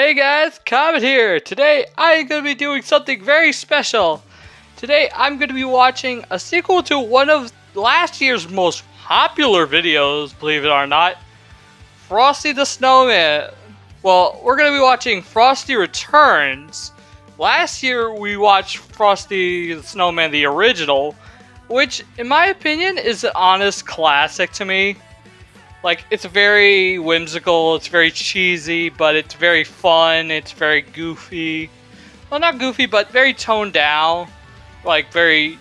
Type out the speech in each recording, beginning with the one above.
Hey guys, Comet here. Today I'm going to be doing something very special. Today I'm going to be watching a sequel to one of last year's most popular videos, believe it or not, Frosty the Snowman. Well, we're going to be watching Frosty Returns. Last year we watched Frosty the Snowman, the original, which in my opinion is an honest classic to me. Like, it's very whimsical, it's very cheesy, but it's very fun, it's very goofy. Well, not goofy, but very toned down. Like, very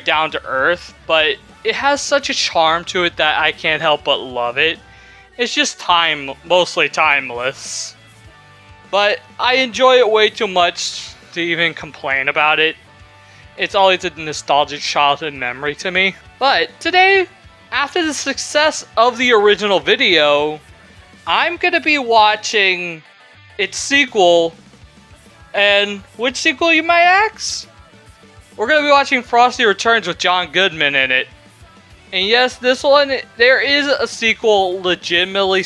down to earth. But it has such a charm to it that I can't help but love it. It's just mostly timeless. But I enjoy it way too much to even complain about it. It's always a nostalgic childhood memory to me. But today, after the success of the original video, I'm going to be watching its sequel. And which sequel, you might ask? We're going to be watching Frosty Returns with John Goodman in it. And yes, this one, there is a sequel, legitimate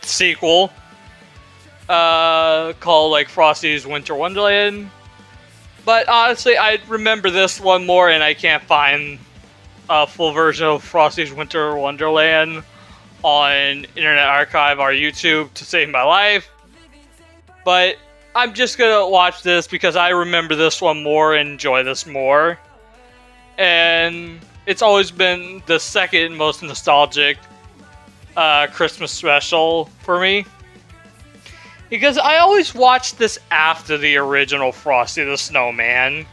sequel, called like Frosty's Winter Wonderland. But honestly, I remember this one more and I can't find a full version of Frosty's Winter Wonderland on Internet Archive or YouTube to save my life. But I'm just gonna watch this because I remember this one more and enjoy this more. And it's always been the second most nostalgic Christmas special for me. Because I always watched this after the original Frosty the Snowman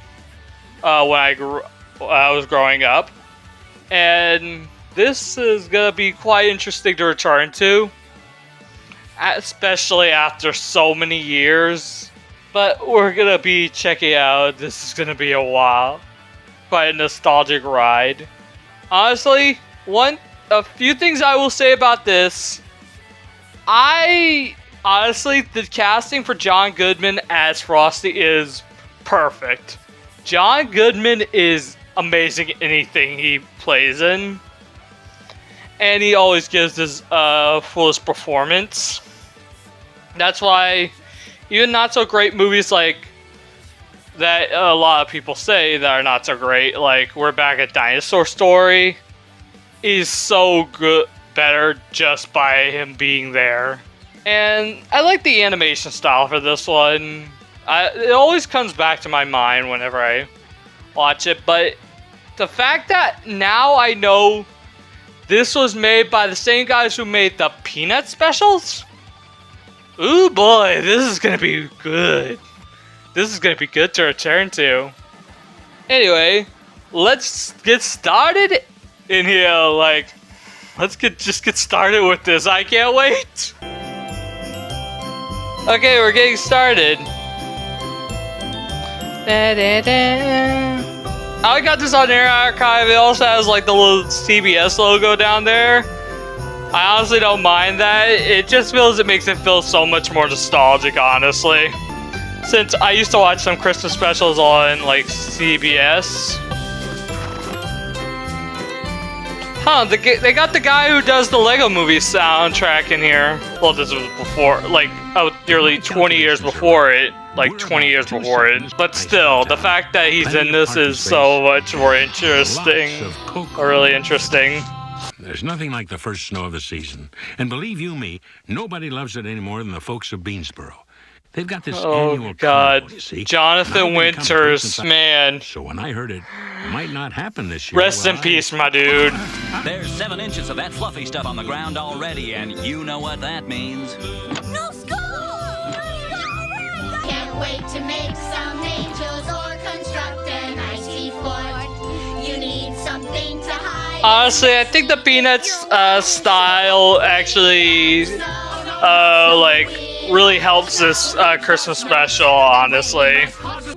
when I was growing up. And this is going to be quite interesting to return to, especially after so many years. But we're going to be checking out. This is going to be quite a nostalgic ride. Honestly, a few things I will say about this. Honestly, the casting for John Goodman as Frosty is perfect. John Goodman is amazing in anything he plays in, and he always gives his fullest performance. That's why even not so great movies like that a lot of people say that are not so great, like We're Back at Dinosaur Story, is so good, better just by him being there. And I like the animation style for this one. It always comes back to my mind whenever I watch it, but the fact that now I know this was made by the same guys who made the Peanut specials. Ooh boy, this is gonna be good. This is gonna be good to return to. Anyway, let's get started in here. Like, just get started with this. I can't wait. Okay, we're getting started. I got this on Internet Archive. It also has like the little CBS logo down there. I honestly don't mind that. It just makes it feel so much more nostalgic, honestly. Since I used to watch some Christmas specials on like CBS. Huh, they got the guy who does the Lego Movie soundtrack in here. Well, this was before, like, nearly 20 years before it. Like, 20 years before it. But still, the fact that he's in this is so much more interesting. Really interesting. There's nothing like the first snow of the season. And believe you me, nobody loves it any more than the folks of Beansboro. They've got this annual God, carnival, you see. Jonathan Winters, man. So when I heard it might not happen this year. Rest in peace, my dude. There's 7 inches of that fluffy stuff on the ground already, and you know what that means. No school! Can't wait to make some angels or construct an icy fort. You need something to hide. Honestly, I think the Peanuts style actually really helps this Christmas special, honestly.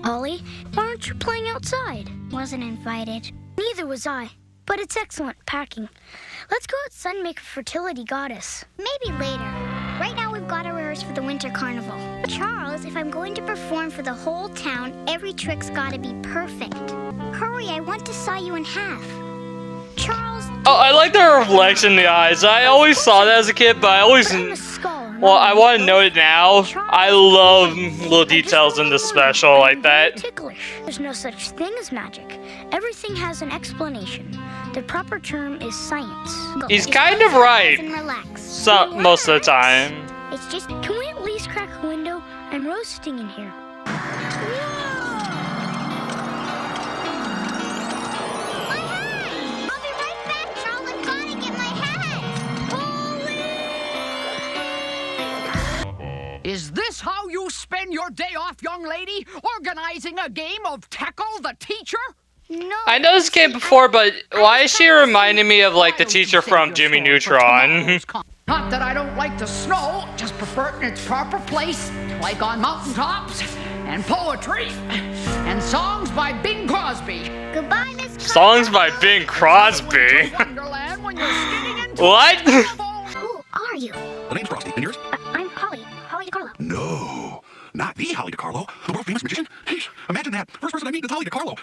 Ollie, why aren't you playing outside? Wasn't invited. Neither was I. But it's excellent packing. Let's go outside and make a fertility goddess. Maybe later. Right now we've got to rehearse for the winter carnival. Charles, if I'm going to perform for the whole town, every trick's got to be perfect. Hurry, I want to saw you in half. Charles. Oh, I like the reflection in the eyes. I always saw that as a kid, but I always Put on the skull, Well, I want to note it now. I love little details in the special like that. Ticklish. There's no such thing as magic. Everything has an explanation. The proper term is science. He's kind of right. And relax. Most of the time. It's just, can we at least crack a window? I'm roasting in here. I'll be right back, Charles. I've got to get my hat. Is this how you spend your day off, young lady? Organizing a game of Tackle the Teacher? No. I know this game before, but why is she reminding me of like the teacher from Jimmy Neutron? Not that I don't like the snow, just prefer it in its proper place, like on mountaintops, and poetry, and songs by Bing Crosby. Goodbye, Miss Crosby. Songs by Bing Crosby. Wonderland when you're skidding into What? Who are you? The name's Frosty, and yours? I'm Holly. Holly DeCarlo. No, not the Holly DeCarlo, the world famous magician. Sheesh, imagine that. First person I meet is Holly DeCarlo.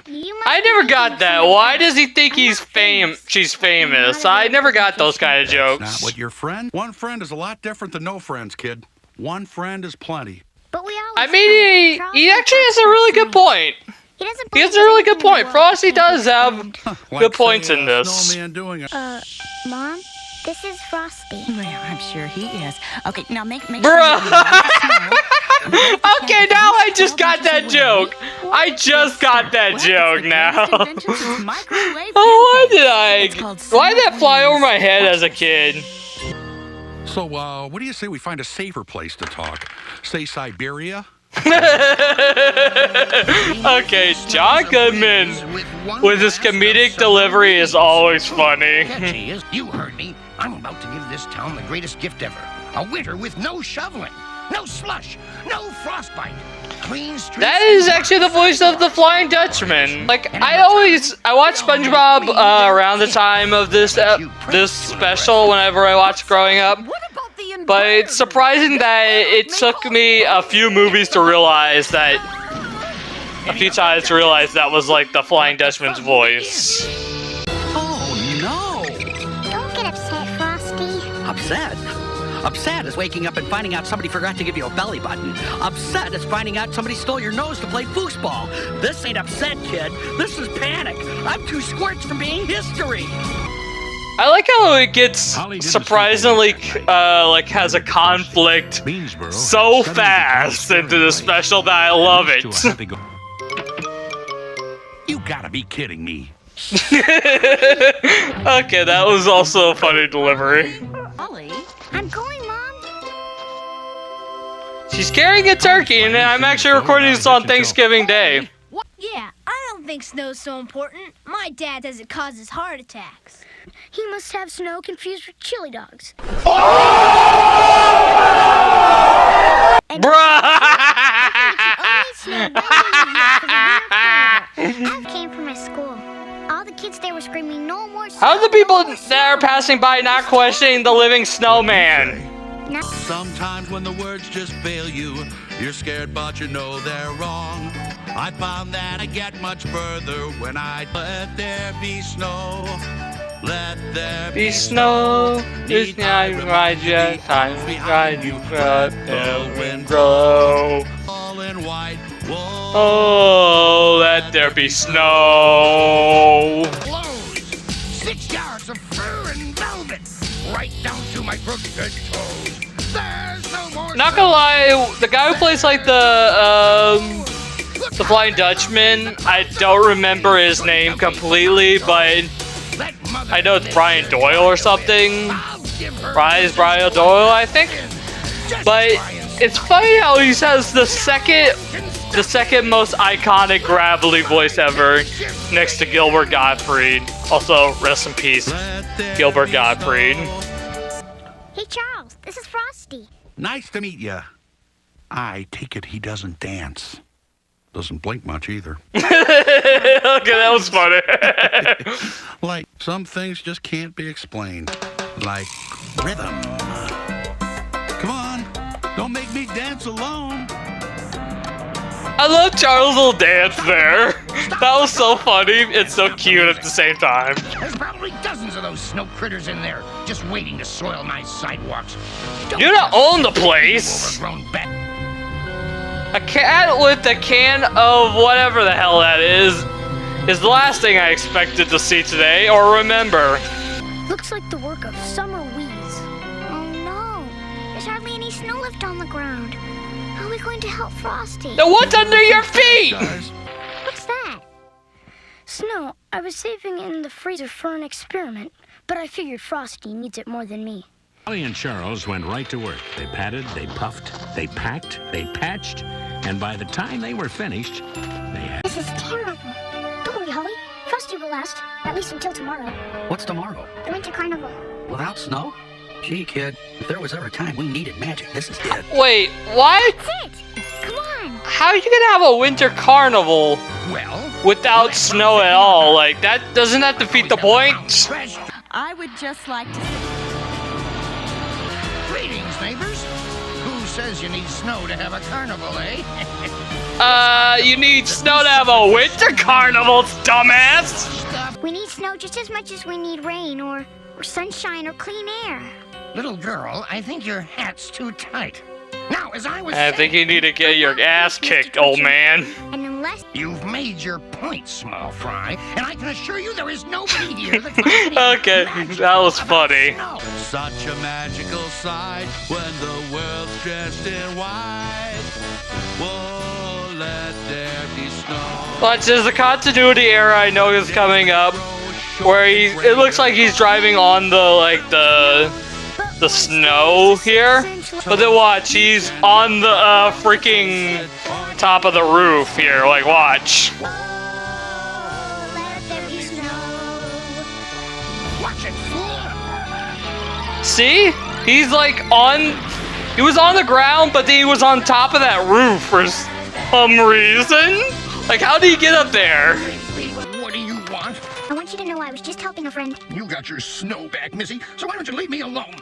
I never got that. Why does he think she's famous? I never got those kind of Not jokes. what your friend? One friend is a lot different than no friends, kid. One friend is plenty. But we always I mean, he actually has a really good point. He doesn't He has a believe really good anything in the point. world Frosty can't be does have explained. good points say, in this. Snowman doing it. Mom, this is Frosty. Well, I'm sure he is. Okay, now make sure Bruh. you know Okay, now I just got that joke. I just got that joke now. Oh, why did that fly over my head as a kid? So, what do you say we find a safer place to talk? Say Siberia? Okay, John Goodman with his comedic delivery is always funny. Catchy is, you heard me. I'm about to give this town the greatest gift ever. A winter with no shoveling, no slush, no frostbite. Clean streets. That is actually the voice of the Flying Dutchman. Like I watched SpongeBob around the time of this special whenever I watched growing up. But it's surprising that it took me a few movies to realize that, a few times to realize that was like the Flying Dutchman's voice. Oh, no. Don't get upset, Frosty. Upset? Upset is waking up and finding out somebody forgot to give you a belly button. Upset is finding out somebody stole your nose to play foosball. This ain't upset, kid. This is panic. I'm 2 squirts from being history. I like how it gets Holly did the surprisingly same thing that like has a conflict Beansboro so had 70 fast pounds into the sterling special that I love to a it. happy go- You gotta be kidding me. Okay, that was also a funny delivery. Holly, I'm going, Mom. She's carrying a turkey, and I'm actually recording this on Thanksgiving Day. Yeah, I don't think snow's so important. My dad says it causes heart attacks. He must have snow confused with chili dogs. Bruh! I came from my school. All the kids there were screaming, "No more snow!" How are the people that are passing by not questioning the living snowman? Sometimes when the words just fail you, you're scared but you know they're wrong. I found that I get much further when I let there be snow. Let there Be snow, it's not right yet. Time behind you, but the wind blow. all in white. Whoa. Oh, let there be snow. Clothes, 6 yards of fur and velvet, right down to my crooked toes. There's no more. Not gonna lie, the guy who plays like the Flying Dutchman, I don't remember his name completely, but I know it's Brian Doyle or something. Brian Doyle, I think. But it's funny how he says the second most iconic gravelly voice ever, next to Gilbert Gottfried. Also, rest in peace, Gilbert Gottfried. Hey, Charles, this is Frosty. Nice to meet you. I take it he doesn't dance. Doesn't blink much either. Okay, that was funny. Like, some things just can't be explained. Like rhythm. Come on, don't make me dance alone. I love Charles' little dance there. That was so funny and so cute at the same time. There's probably dozens dozens of those snow critters in there, just waiting to soil my sidewalks. You don't own the place. Overgrown bat. A cat with a can of whatever the hell that is the last thing I expected to see today or remember. Looks like the work of summer weeds. Oh no, there's hardly any snow left on the ground. How are we going to help Frosty? Now what's under your feet? What's that? Snow. I was saving it in the freezer for an experiment, but I figured Frosty needs it more than me. Ollie and Charles went right to work. They patted, they puffed, they packed, they patched, and by the time they were finished, they had... This is terrible. Don't worry, Holly. Frosty will last, at least until tomorrow. What's tomorrow? The winter carnival. Without snow? Gee, kid, if there was ever a time we needed magic, this is it. Wait, what? That's it! Come on! How are you gonna have a winter carnival without snow at all? Like, that doesn't that defeat the point? I would just like to say... Greetings, neighbors. Who says you need snow to have a carnival, eh? You need snow to have a winter carnival, dumbass! We need snow just as much as we need rain or sunshine or clean air. Little girl, I think your hat's too tight. Now, as I was I think you need to get your ass kicked, old man. And unless you've made your point, small fry, and I can assure you there is nobody here that okay, that was funny. Such a magical sight when the world's dressed in white. Whoa, let there be snow. But there's a continuity error I know is coming up, where it looks like he's driving on the snow here. But then watch, he's on the freaking top of the roof here. Like, watch. See? He's like he was on the ground, but then he was on top of that roof for some reason. Like, how did he get up there? What do you want? I want you to know I was just helping a friend. You got your snow back, Missy, so why don't you leave me alone?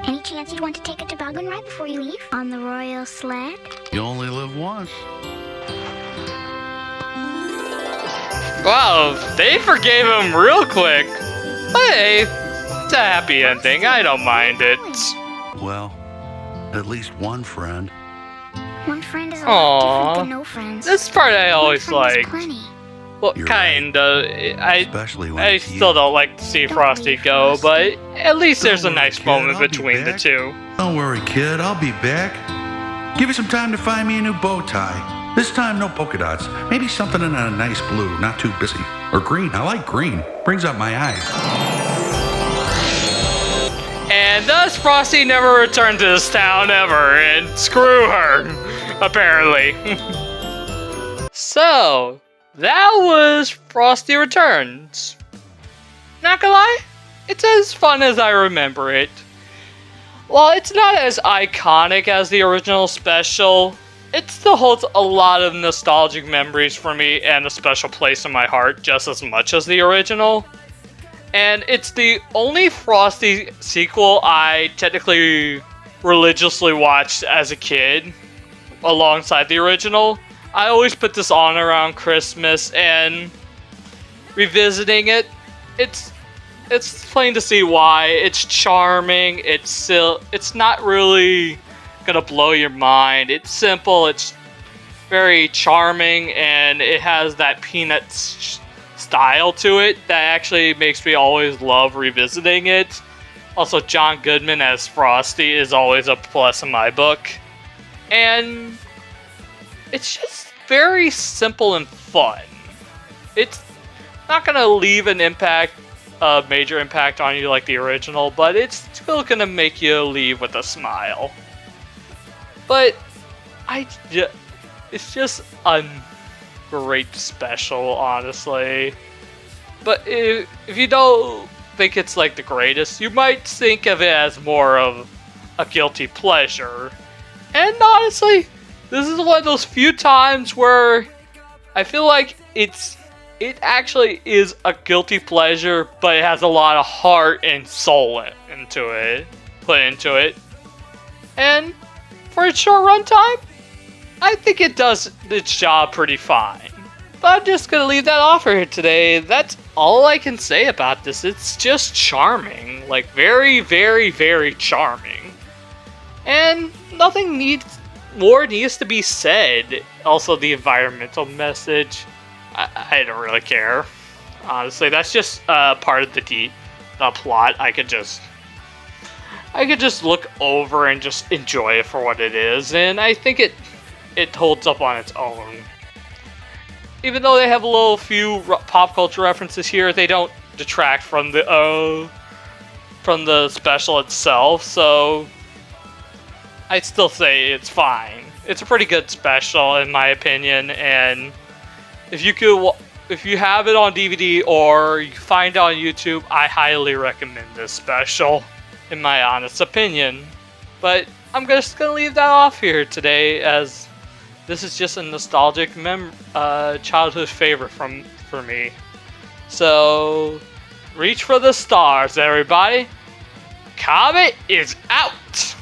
Any chance you'd want to take a toboggan ride before you leave? On the royal sled? You only live once. Wow, they forgave him real quick. But hey, it's a happy ending. I don't mind it. Well, at least one friend. One friend is a lot different than no friends. This part I always like. Well, You're kinda. Especially when I it's still you. don't like to see Frosty go, but at least there's a nice moment between the two. Don't worry, kid. I'll be back. Give me some time to find me a new bow tie. This time, no polka dots. Maybe something in a nice blue, not too busy. Or green. I like green. Brings out my eyes. And thus, Frosty never returned to this town ever, and screw her, apparently. So, that was Frosty Returns. Not gonna lie, it's as fun as I remember it. While it's not as iconic as the original special, it still holds a lot of nostalgic memories for me and a special place in my heart just as much as the original. And it's the only Frosty sequel I technically religiously watched as a kid alongside the original. I always put this on around Christmas, and revisiting it, it's plain to see why. It's charming, it's not really gonna blow your mind. It's simple, it's very charming, and it has that Peanuts style to it that actually makes me always love revisiting it. Also, John Goodman as Frosty is always a plus in my book. And it's just very simple and fun. It's not going to leave a major impact on you like the original, but it's still going to make you leave with a smile. But it's just a great special, honestly. But if you don't think it's like the greatest, you might think of it as more of a guilty pleasure. And honestly, this is one of those few times where I feel like it actually is a guilty pleasure, but it has a lot of heart and soul put into it. And for its short runtime, I think it does its job pretty fine. But I'm just gonna leave that off here today. That's all I can say about this. It's just charming. Like, very, very, very charming. And nothing more needs to be said. Also, the environmental message. I don't really care. Honestly, that's just part of the plot. I could just look over and just enjoy it for what it is. And I think it holds up on its own. Even though they have a little few pop culture references here, they don't detract from the special itself. So I'd still say it's fine. It's a pretty good special in my opinion, and if you have it on DVD or you find it on YouTube, I highly recommend this special, in my honest opinion. But I'm just gonna leave that off here today, as this is just a nostalgic childhood favorite for me. So, reach for the stars, everybody. Comet is out!